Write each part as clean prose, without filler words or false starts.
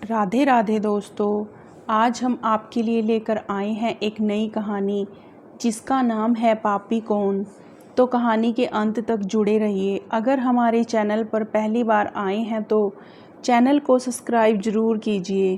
राधे राधे दोस्तों। आज हम आपके लिए लेकर आए हैं एक नई कहानी जिसका नाम है पापी कौन। तो कहानी के अंत तक जुड़े रहिए। अगर हमारे चैनल पर पहली बार आए हैं तो चैनल को सब्सक्राइब ज़रूर कीजिए।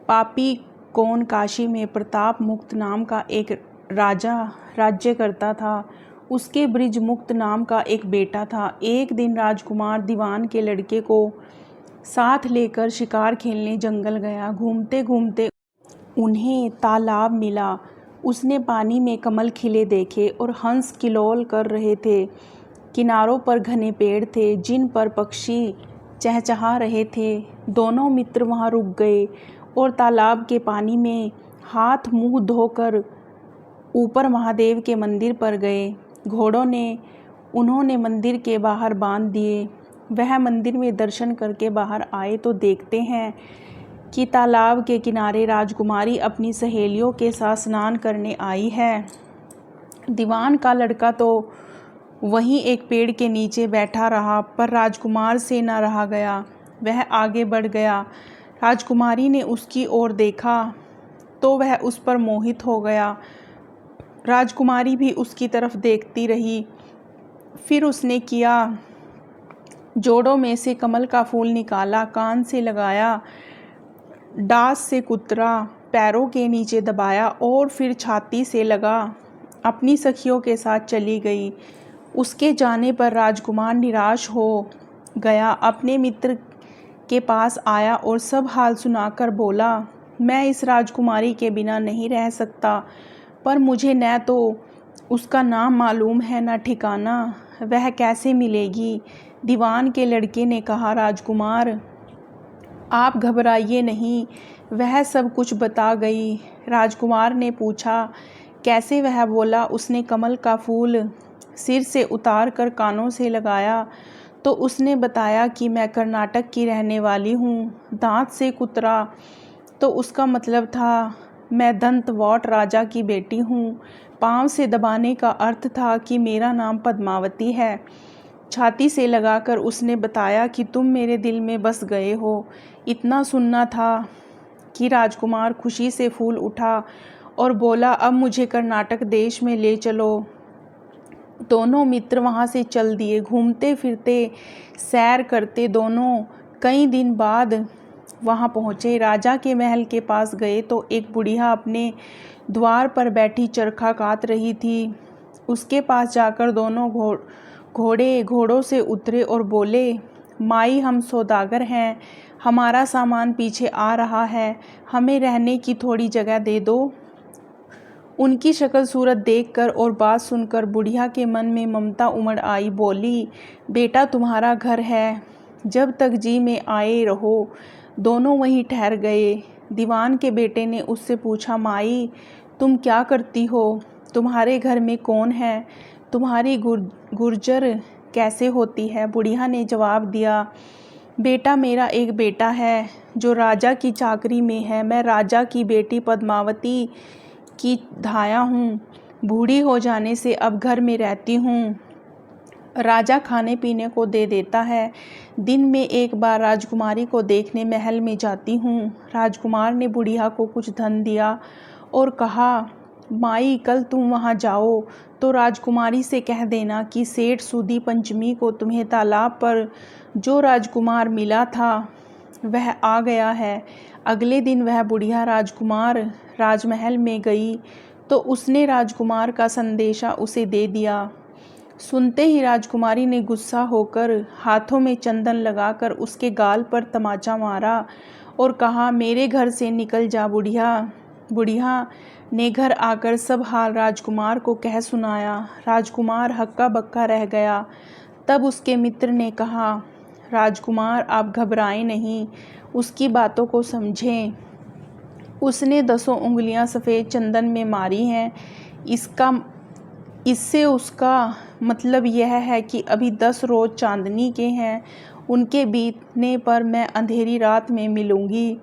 पापी कौन काशी में प्रताप मुक्त नाम का एक राजा राज्य करता था। उसके बृजमुक्त नाम का एक बेटा था। एक दिन राजकुमार दीवान के लड़के को साथ लेकर शिकार खेलने जंगल गया। घूमते घूमते उन्हें तालाब मिला। उसने पानी में कमल खिले देखे और हंस किलोल कर रहे थे। किनारों पर घने पेड़ थे जिन पर पक्षी चहचहा रहे थे। दोनों मित्र वहां रुक गए और तालाब के पानी में हाथ मुंह धोकर ऊपर महादेव के मंदिर पर गए। घोड़ों ने उन्होंने मंदिर के बाहर बांध दिए। वह मंदिर में दर्शन करके बाहर आए तो देखते हैं कि तालाब के किनारे राजकुमारी अपनी सहेलियों के साथ स्नान करने आई है। दीवान का लड़का तो वहीं एक पेड़ के नीचे बैठा रहा, पर राजकुमार से न रहा गया। वह आगे बढ़ गया। राजकुमारी ने उसकी ओर देखा तो वह उस पर मोहित हो गया। राजकुमारी भी उसकी तरफ देखती रही। फिर उसने किया, जोड़ों में से कमल का फूल निकाला, कान से लगाया, डांस से कुतरा, पैरों के नीचे दबाया और फिर छाती से लगा अपनी सखियों के साथ चली गई। उसके जाने पर राजकुमार निराश हो गया। अपने मित्र के पास आया और सब हाल सुनाकर बोला, मैं इस राजकुमारी के बिना नहीं रह सकता, पर मुझे न तो उसका नाम मालूम है न ठिकाना। वह कैसे मिलेगी? दीवान के लड़के ने कहा, राजकुमार आप घबराइए नहीं, वह सब कुछ बता गई। राजकुमार ने पूछा, कैसे? वह बोला, उसने कमल का फूल सिर से उतार कर कानों से लगाया तो उसने बताया कि मैं कर्नाटक की रहने वाली हूँ। दांत से कुतरा तो उसका मतलब था मैं दंतवॉट राजा की बेटी हूँ। पाँव से दबाने का अर्थ था कि मेरा नाम पद्मावती है। छाती से लगाकर उसने बताया कि तुम मेरे दिल में बस गए हो। इतना सुनना था कि राजकुमार खुशी से फूल उठा और बोला, अब मुझे कर्नाटक देश में ले चलो। दोनों मित्र वहां से चल दिए। घूमते फिरते सैर करते दोनों कई दिन बाद वहां पहुंचे। राजा के महल के पास गए तो एक बुढ़िया अपने द्वार पर बैठी चरखा काट रही थी। उसके पास जाकर दोनों घोड़ों से उतरे और बोले, माई हम सौदागर हैं, हमारा सामान पीछे आ रहा है, हमें रहने की थोड़ी जगह दे दो। उनकी शक्ल सूरत देखकर और बात सुनकर बुढ़िया के मन में ममता उमड़ आई। बोली, बेटा तुम्हारा घर है, जब तक जी में आए रहो। दोनों वहीं ठहर गए। दीवान के बेटे ने उससे पूछा, माई तुम क्या करती हो? तुम्हारे घर में कौन है? तुम्हारी गुर्जर कैसे होती है? बुढ़िया ने जवाब दिया, बेटा मेरा एक बेटा है जो राजा की चाकरी में है। मैं राजा की बेटी पद्मावती की धाया हूँ। बूढ़ी हो जाने से अब घर में रहती हूँ। राजा खाने पीने को दे देता है। दिन में एक बार राजकुमारी को देखने महल में जाती हूँ। राजकुमार ने बुढ़िया को कुछ धन दिया और कहा, माई कल तुम वहाँ जाओ तो राजकुमारी से कह देना कि सेठ सुदी पंचमी को तुम्हें तालाब पर जो राजकुमार मिला था वह आ गया है। अगले दिन वह बुढ़िया राजकुमार राजमहल में गई तो उसने राजकुमार का संदेशा उसे दे दिया। सुनते ही राजकुमारी ने गुस्सा होकर हाथों में चंदन लगाकर उसके गाल पर तमाचा मारा और कहा, मेरे घर से निकल जा बुढ़िया। बुढ़िया ने घर आकर सब हाल राजकुमार को कह सुनाया। राजकुमार हक्का बक्का रह गया। तब उसके मित्र ने कहा, राजकुमार आप घबराएं नहीं, उसकी बातों को समझें। उसने 10 उंगलियां सफ़ेद चंदन में मारी हैं। इससे उसका मतलब यह है कि अभी 10 रोज़ चांदनी के हैं। उनके बीतने पर मैं अंधेरी रात में मिलूंगी।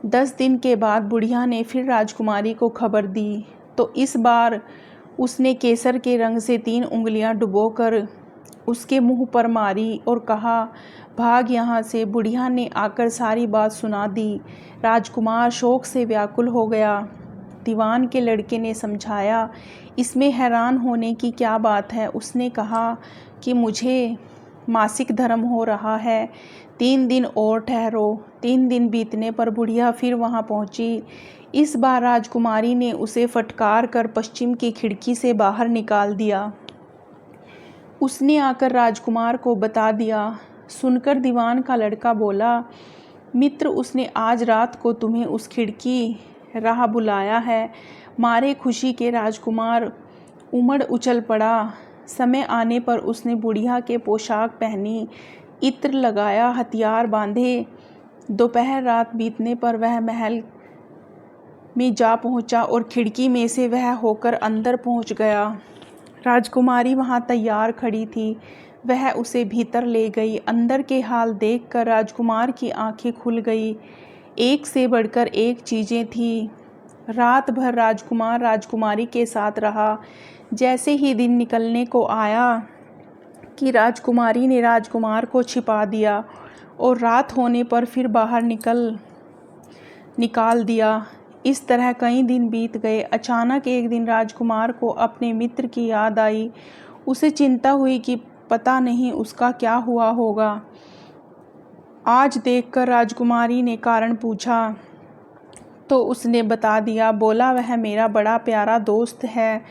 10 दिन के बाद बुढ़िया ने फिर राजकुमारी को खबर दी तो इस बार उसने केसर के रंग से 3 उंगलियां डुबोकर उसके मुंह पर मारी और कहा, भाग यहाँ से। बुढ़िया ने आकर सारी बात सुना दी। राजकुमार शोक से व्याकुल हो गया। दीवान के लड़के ने समझाया, इसमें हैरान होने की क्या बात है। उसने कहा कि मुझे मासिक धर्म हो रहा है, 3 दिन और ठहरो। 3 दिन बीतने पर बुढ़िया फिर वहाँ पहुँची। इस बार राजकुमारी ने उसे फटकार कर पश्चिम की खिड़की से बाहर निकाल दिया। उसने आकर राजकुमार को बता दिया। सुनकर दीवान का लड़का बोला, मित्र, उसने आज रात को तुम्हें उस खिड़की राह बुलाया है। मारे खुशी के राजकुमार उमड़ उछल पड़ा। समय आने पर उसने बुढ़िया के पोशाक पहनी, इत्र लगाया, हथियार बांधे। दोपहर रात बीतने पर वह महल में जा पहुंचा और खिड़की में से वह होकर अंदर पहुंच गया। राजकुमारी वहां तैयार खड़ी थी। वह उसे भीतर ले गई। अंदर के हाल देखकर राजकुमार की आंखें खुल गई। एक से बढ़कर एक चीज़ें थीं। रात भर राजकुमार राजकुमारी के साथ रहा। जैसे ही दिन निकलने को आया कि राजकुमारी ने राजकुमार को छिपा दिया और रात होने पर फिर बाहर निकाल दिया। इस तरह कई दिन बीत गए। अचानक एक दिन राजकुमार को अपने मित्र की याद आई। उसे चिंता हुई कि पता नहीं उसका क्या हुआ होगा। आज देखकर राजकुमारी ने कारण पूछा तो उसने बता दिया। बोला, वह मेरा बड़ा प्यारा दोस्त है,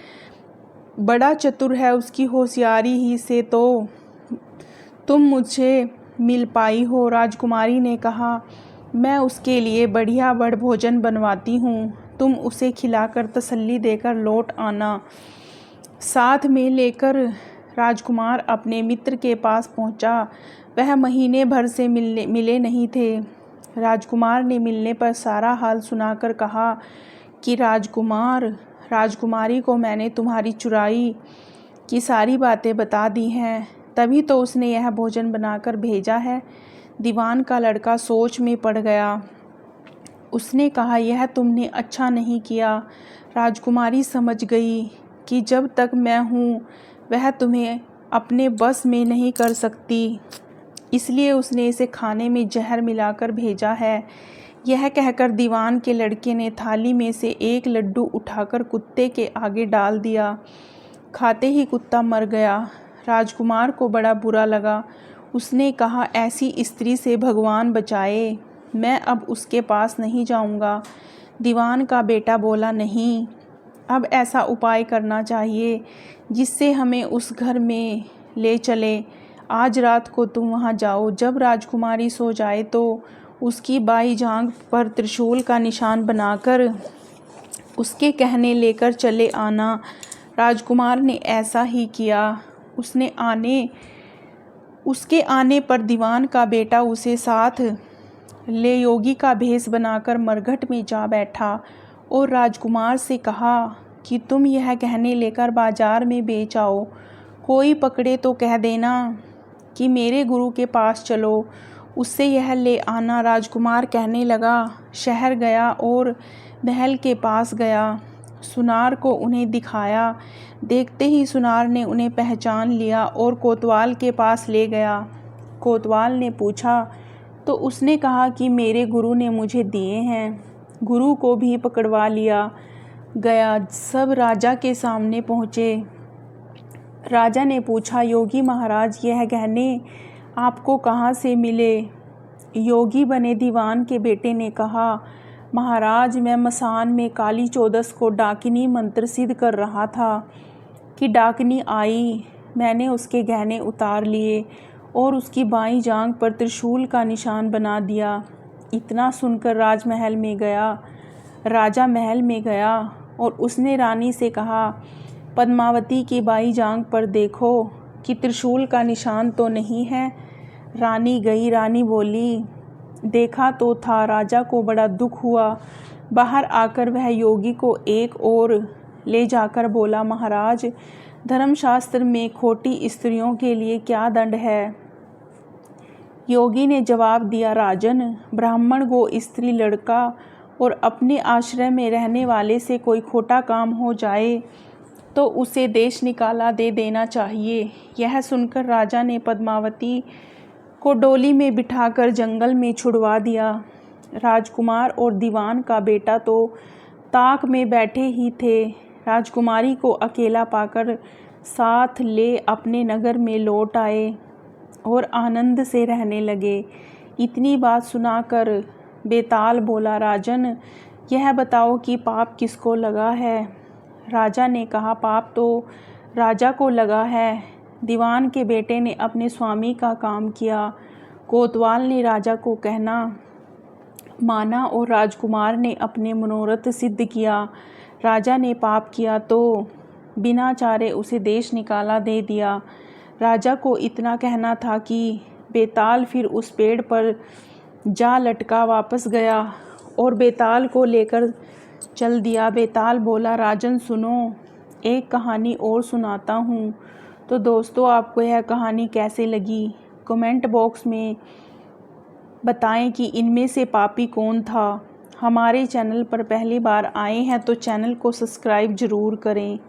बड़ा चतुर है। उसकी होशियारी ही से तो तुम मुझसे मिल पाई हो। राजकुमारी ने कहा, मैं उसके लिए बढ़िया बड़ भोजन बनवाती हूँ, तुम उसे खिलाकर तसल्ली देकर लौट आना। साथ में लेकर राजकुमार अपने मित्र के पास पहुँचा। वह महीने भर से मिले नहीं थे। राजकुमार ने मिलने पर सारा हाल सुनाकर कहा कि राजकुमारी को मैंने तुम्हारी चुराई की सारी बातें बता दी हैं, तभी तो उसने यह भोजन बनाकर भेजा है। दीवान का लड़का सोच में पड़ गया। उसने कहा, यह तुमने अच्छा नहीं किया। राजकुमारी समझ गई कि जब तक मैं हूँ वह तुम्हें अपने बस में नहीं कर सकती, इसलिए उसने इसे खाने में जहर मिलाकर भेजा है। यह कहकर दीवान के लड़के ने थाली में से एक लड्डू उठाकर कुत्ते के आगे डाल दिया। खाते ही कुत्ता मर गया। राजकुमार को बड़ा बुरा लगा। उसने कहा, ऐसी स्त्री से भगवान बचाए, मैं अब उसके पास नहीं जाऊंगा। दीवान का बेटा बोला, नहीं, अब ऐसा उपाय करना चाहिए जिससे हमें उस घर में ले चले। आज रात को तुम वहां जाओ। जब राजकुमारी सो जाए तो उसकी बाई जांघ पर त्रिशूल का निशान बनाकर उसके कहने लेकर चले आना। राजकुमार ने ऐसा ही किया। उसके आने पर दीवान का बेटा उसे साथ ले योगी का भेष बनाकर मरघट में जा बैठा और राजकुमार से कहा कि तुम यह गहने लेकर बाजार में बेच आओ। कोई पकड़े तो कह देना कि मेरे गुरु के पास चलो, उससे यह ले आना। राजकुमार कहने लगा। शहर गया और महल के पास गया। सुनार को उन्हें दिखाया। देखते ही सुनार ने उन्हें पहचान लिया और कोतवाल के पास ले गया। कोतवाल ने पूछा तो उसने कहा कि मेरे गुरु ने मुझे दिए हैं। गुरु को भी पकड़वा लिया गया। सब राजा के सामने पहुँचे। राजा ने पूछा, योगी महाराज, यह गहने आपको कहाँ से मिले? योगी बने दीवान के बेटे ने कहा, महाराज, मैं मसान में काली चौदस को डाकिनी मंत्र सिद्ध कर रहा था कि डाकिनी आई। मैंने उसके गहने उतार लिए और उसकी बाईं जांघ पर त्रिशूल का निशान बना दिया। इतना सुनकर राजा महल में गया और उसने रानी से कहा, पद्मावती की बाईं जांघ पर देखो कि त्रिशूल का निशान तो नहीं है। रानी गई। रानी बोली, देखा तो था। राजा को बड़ा दुख हुआ। बाहर आकर वह योगी को एक ओर ले जाकर बोला, महाराज, धर्मशास्त्र में खोटी स्त्रियों के लिए क्या दंड है? योगी ने जवाब दिया, राजन, ब्राह्मण गो स्त्री लड़का और अपने आश्रय में रहने वाले से कोई खोटा काम हो जाए तो उसे देश निकाला दे देना चाहिए। यह सुनकर राजा ने पद्मावती को डोली में बिठाकर जंगल में छुड़वा दिया। राजकुमार और दीवान का बेटा तो ताक में बैठे ही थे। राजकुमारी को अकेला पाकर साथ ले अपने नगर में लौट आए और आनंद से रहने लगे। इतनी बात सुनाकर बेताल बोला, राजन, यह बताओ कि पाप किसको लगा है। राजा ने कहा, पाप तो राजा को लगा है। दीवान के बेटे ने अपने स्वामी का काम किया, कोतवाल ने राजा को कहना माना और राजकुमार ने अपने मनोरथ सिद्ध किया। राजा ने पाप किया तो बिना चारे उसे देश निकाला दे दिया। राजा को इतना कहना था कि बेताल फिर उस पेड़ पर जा लटका वापस गया और बेताल को लेकर चल दिया। बेताल बोला, राजन सुनो, एक कहानी और सुनाता हूँ। तो दोस्तों, आपको यह कहानी कैसे लगी कमेंट बॉक्स में बताएं कि इनमें से पापी कौन था। हमारे चैनल पर पहली बार आए हैं तो चैनल को सब्सक्राइब ज़रूर करें।